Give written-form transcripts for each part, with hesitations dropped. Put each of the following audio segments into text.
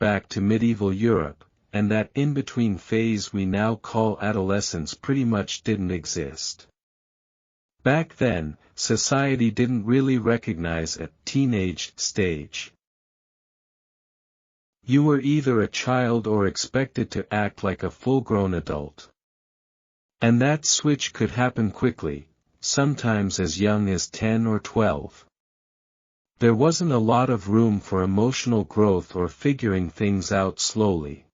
back to medieval Europe, and that in-between phase we now call adolescence pretty much didn't exist. Back then, society didn't really recognize a teenage stage. You were either a child or expected to act like a full-grown adult. And that switch could happen quickly, sometimes as young as 10 or 12. There wasn't a lot of room for emotional growth or figuring things out slowly.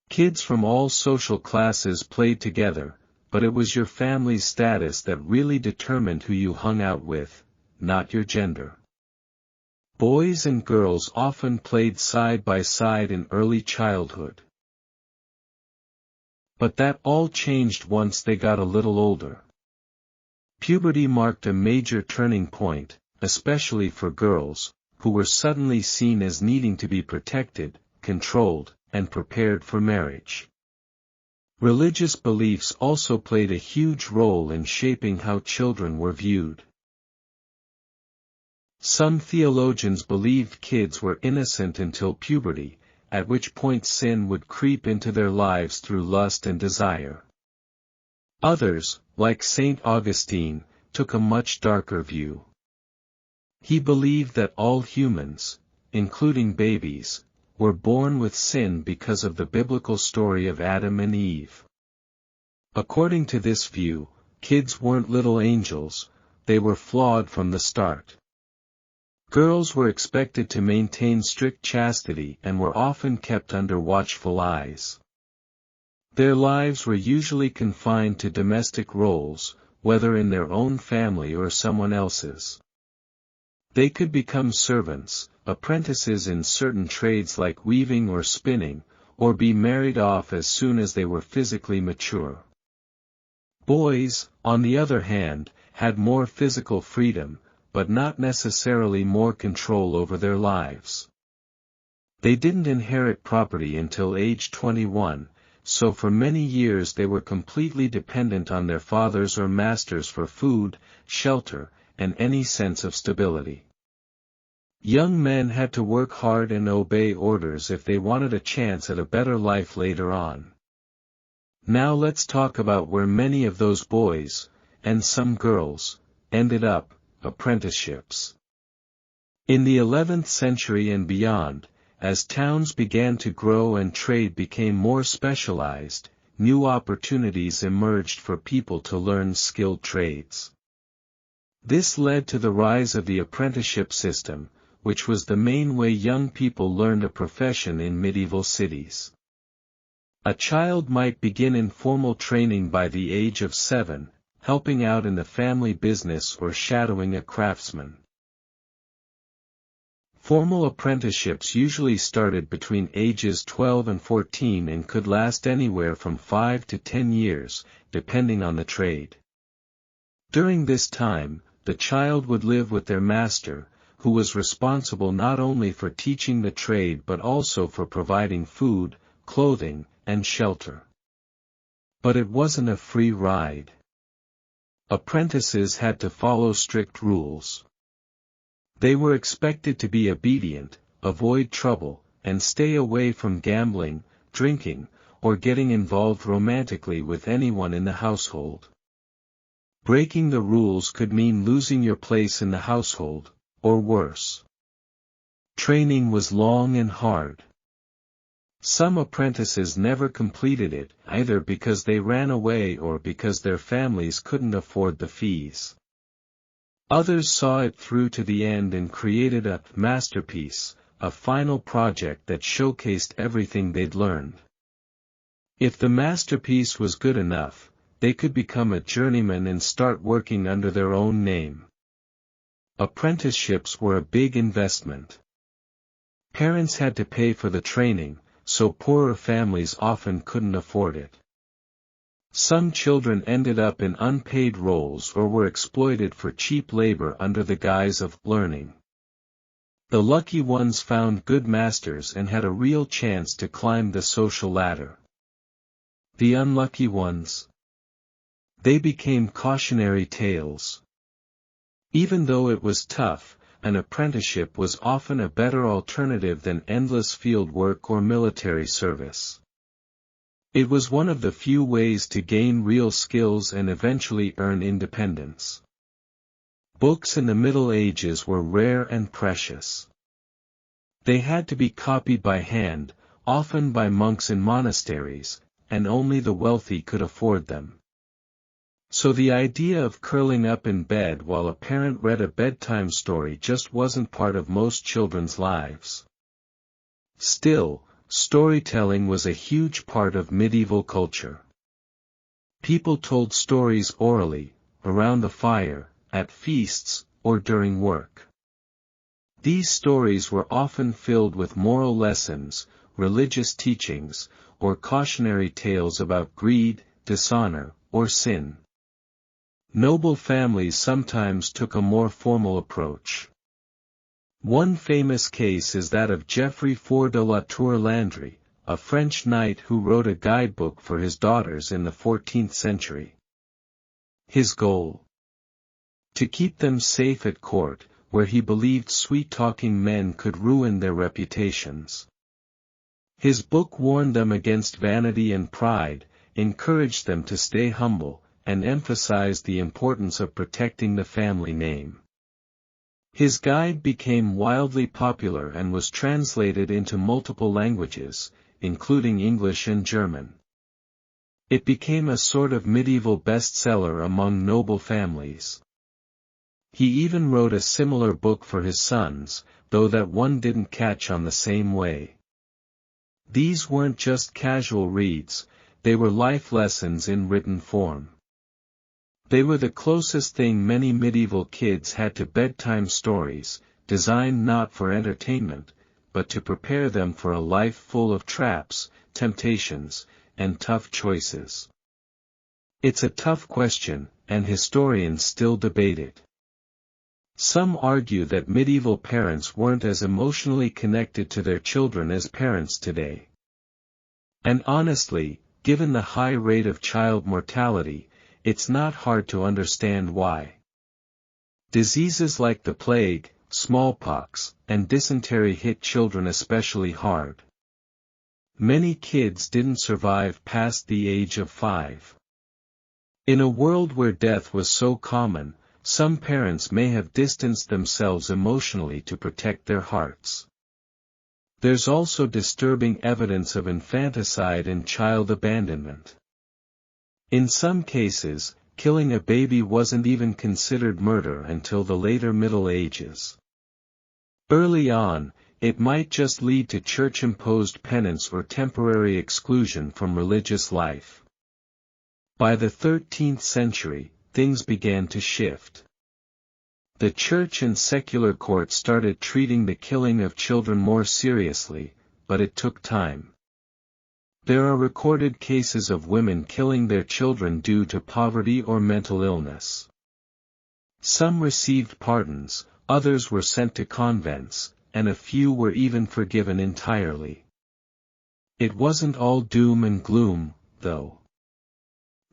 Kids from all social classes played together, but it was your family's status that really determined who you hung out with, not your gender. Boys and girls often played side by side in early childhood. But that all changed once they got a little older. Puberty marked a major turning point, especially for girls, who were suddenly seen as needing to be protected, controlled, and prepared for marriage. Religious beliefs also played a huge role in shaping how children were viewed. Some theologians believed kids were innocent until puberty, at which point sin would creep into their lives through lust and desire. Others, like St. Augustine, took a much darker view. He believed that all humans, including babies, were born with sin because of the biblical story of Adam and Eve. According to this view, kids weren't little angels, they were flawed from the start. Girls were expected to maintain strict chastity and were often kept under watchful eyes. Their lives were usually confined to domestic roles, whether in their own family or someone else's. They could become servants, apprentices in certain trades like weaving or spinning, or be married off as soon as they were physically mature. Boys, on the other hand, had more physical freedom, but not necessarily more control over their lives. They didn't inherit property until age 21, so for many years they were completely dependent on their fathers or masters for food, shelter, and any sense of stability. Young men had to work hard and obey orders if they wanted a chance at a better life later on. Now let's talk about where many of those boys, and some girls, ended up: apprenticeships. In the 11th century and beyond, as towns began to grow and trade became more specialized, new opportunities emerged for people to learn skilled trades. This led to the rise of the apprenticeship system, which was the main way young people learned a profession in medieval cities. A child might begin informal training by the age of 7, helping out in the family business or shadowing a craftsman. Formal apprenticeships usually started between ages 12 and 14 and could last anywhere from 5 to 10 years, depending on the trade. During this time, the child would live with their master, who was responsible not only for teaching the trade but also for providing food, clothing, and shelter. But it wasn't a free ride. Apprentices had to follow strict rules. They were expected to be obedient, avoid trouble, and stay away from gambling, drinking, or getting involved romantically with anyone in the household. Breaking the rules could mean losing your place in the household, or worse. Training was long and hard. Some apprentices never completed it, either because they ran away or because their families couldn't afford the fees. Others saw it through to the end and created a masterpiece, a final project that showcased everything they'd learned. If the masterpiece was good enough, they could become a journeyman and start working under their own name. Apprenticeships were a big investment. Parents had to pay for the training, so poorer families often couldn't afford it. Some children ended up in unpaid roles or were exploited for cheap labor under the guise of learning. The lucky ones found good masters and had a real chance to climb the social ladder. The unlucky ones? They became cautionary tales. Even though it was tough, an apprenticeship was often a better alternative than endless field work or military service. It was one of the few ways to gain real skills and eventually earn independence. Books in the Middle Ages were rare and precious. They had to be copied by hand, often by monks in monasteries, and only the wealthy could afford them. So the idea of curling up in bed while a parent read a bedtime story just wasn't part of most children's lives. Still, storytelling was a huge part of medieval culture. People told stories orally, around the fire, at feasts, or during work. These stories were often filled with moral lessons, religious teachings, or cautionary tales about greed, dishonor, or sin. Noble families sometimes took a more formal approach. One famous case is that of Geoffroy de la Tour Landry, a French knight who wrote a guidebook for his daughters in the 14th century. His goal? To keep them safe at court, where he believed sweet-talking men could ruin their reputations. His book warned them against vanity and pride, encouraged them to stay humble, and emphasized the importance of protecting the family name. His guide became wildly popular and was translated into multiple languages, including English and German. It became a sort of medieval bestseller among noble families. He even wrote a similar book for his sons, though that one didn't catch on the same way. These weren't just casual reads, they were life lessons in written form. They were the closest thing many medieval kids had to bedtime stories, designed not for entertainment, but to prepare them for a life full of traps, temptations, and tough choices. It's a tough question, and historians still debate it. Some argue that medieval parents weren't as emotionally connected to their children as parents today. And honestly, given the high rate of child mortality, it's not hard to understand why. Diseases like the plague, smallpox, and dysentery hit children especially hard. Many kids didn't survive past the age of 5. In a world where death was so common, some parents may have distanced themselves emotionally to protect their hearts. There's also disturbing evidence of infanticide and child abandonment. In some cases, killing a baby wasn't even considered murder until the later Middle Ages. Early on, it might just lead to church-imposed penance or temporary exclusion from religious life. By the 13th century, things began to shift. The church and secular court started treating the killing of children more seriously, but it took time. There are recorded cases of women killing their children due to poverty or mental illness. Some received pardons, others were sent to convents, and a few were even forgiven entirely. It wasn't all doom and gloom, though.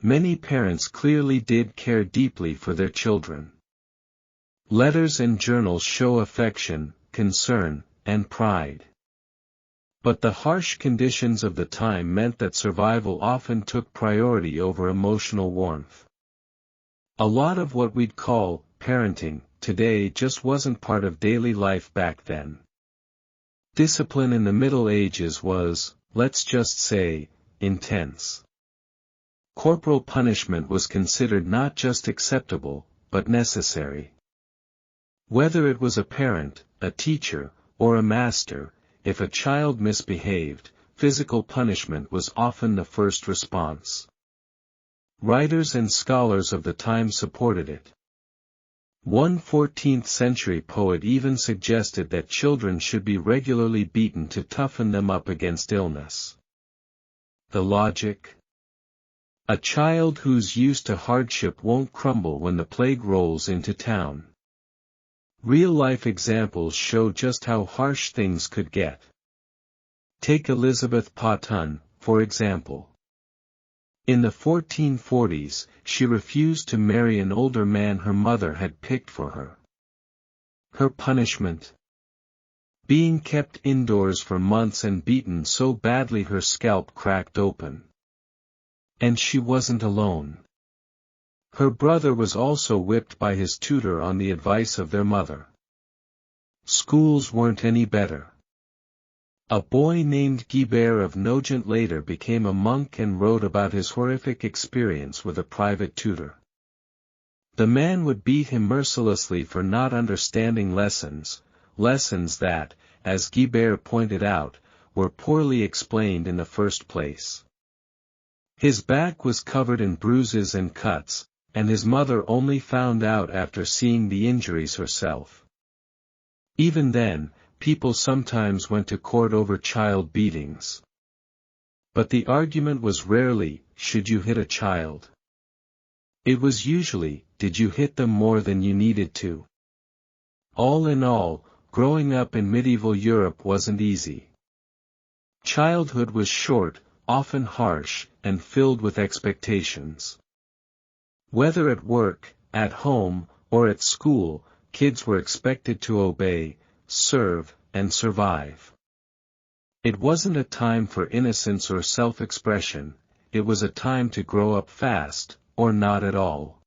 Many parents clearly did care deeply for their children. Letters and journals show affection, concern, and pride. But the harsh conditions of the time meant that survival often took priority over emotional warmth. A lot of what we'd call parenting today just wasn't part of daily life back then. Discipline in the Middle Ages was, let's just say, intense. Corporal punishment was considered not just acceptable, but necessary. Whether it was a parent, a teacher, or a master, if a child misbehaved, physical punishment was often the first response. Writers and scholars of the time supported it. One 14th-century poet even suggested that children should be regularly beaten to toughen them up against illness. The logic? A child who's used to hardship won't crumble when the plague rolls into town. Real-life examples show just how harsh things could get. Take Elizabeth Potton, for example. In the 1440s, she refused to marry an older man her mother had picked for her. Her punishment? Being kept indoors for months and beaten so badly her scalp cracked open. And she wasn't alone. Her brother was also whipped by his tutor on the advice of their mother. Schools weren't any better. A boy named Guibert of Nogent later became a monk and wrote about his horrific experience with a private tutor. The man would beat him mercilessly for not understanding lessons that, as Guibert pointed out, were poorly explained in the first place. His back was covered in bruises and cuts, and his mother only found out after seeing the injuries herself. Even then, people sometimes went to court over child beatings. But the argument was rarely, should you hit a child? It was usually, did you hit them more than you needed to? All in all, growing up in medieval Europe wasn't easy. Childhood was short, often harsh, and filled with expectations. Whether at work, at home, or at school, kids were expected to obey, serve, and survive. It wasn't a time for innocence or self-expression, it was a time to grow up fast, or not at all.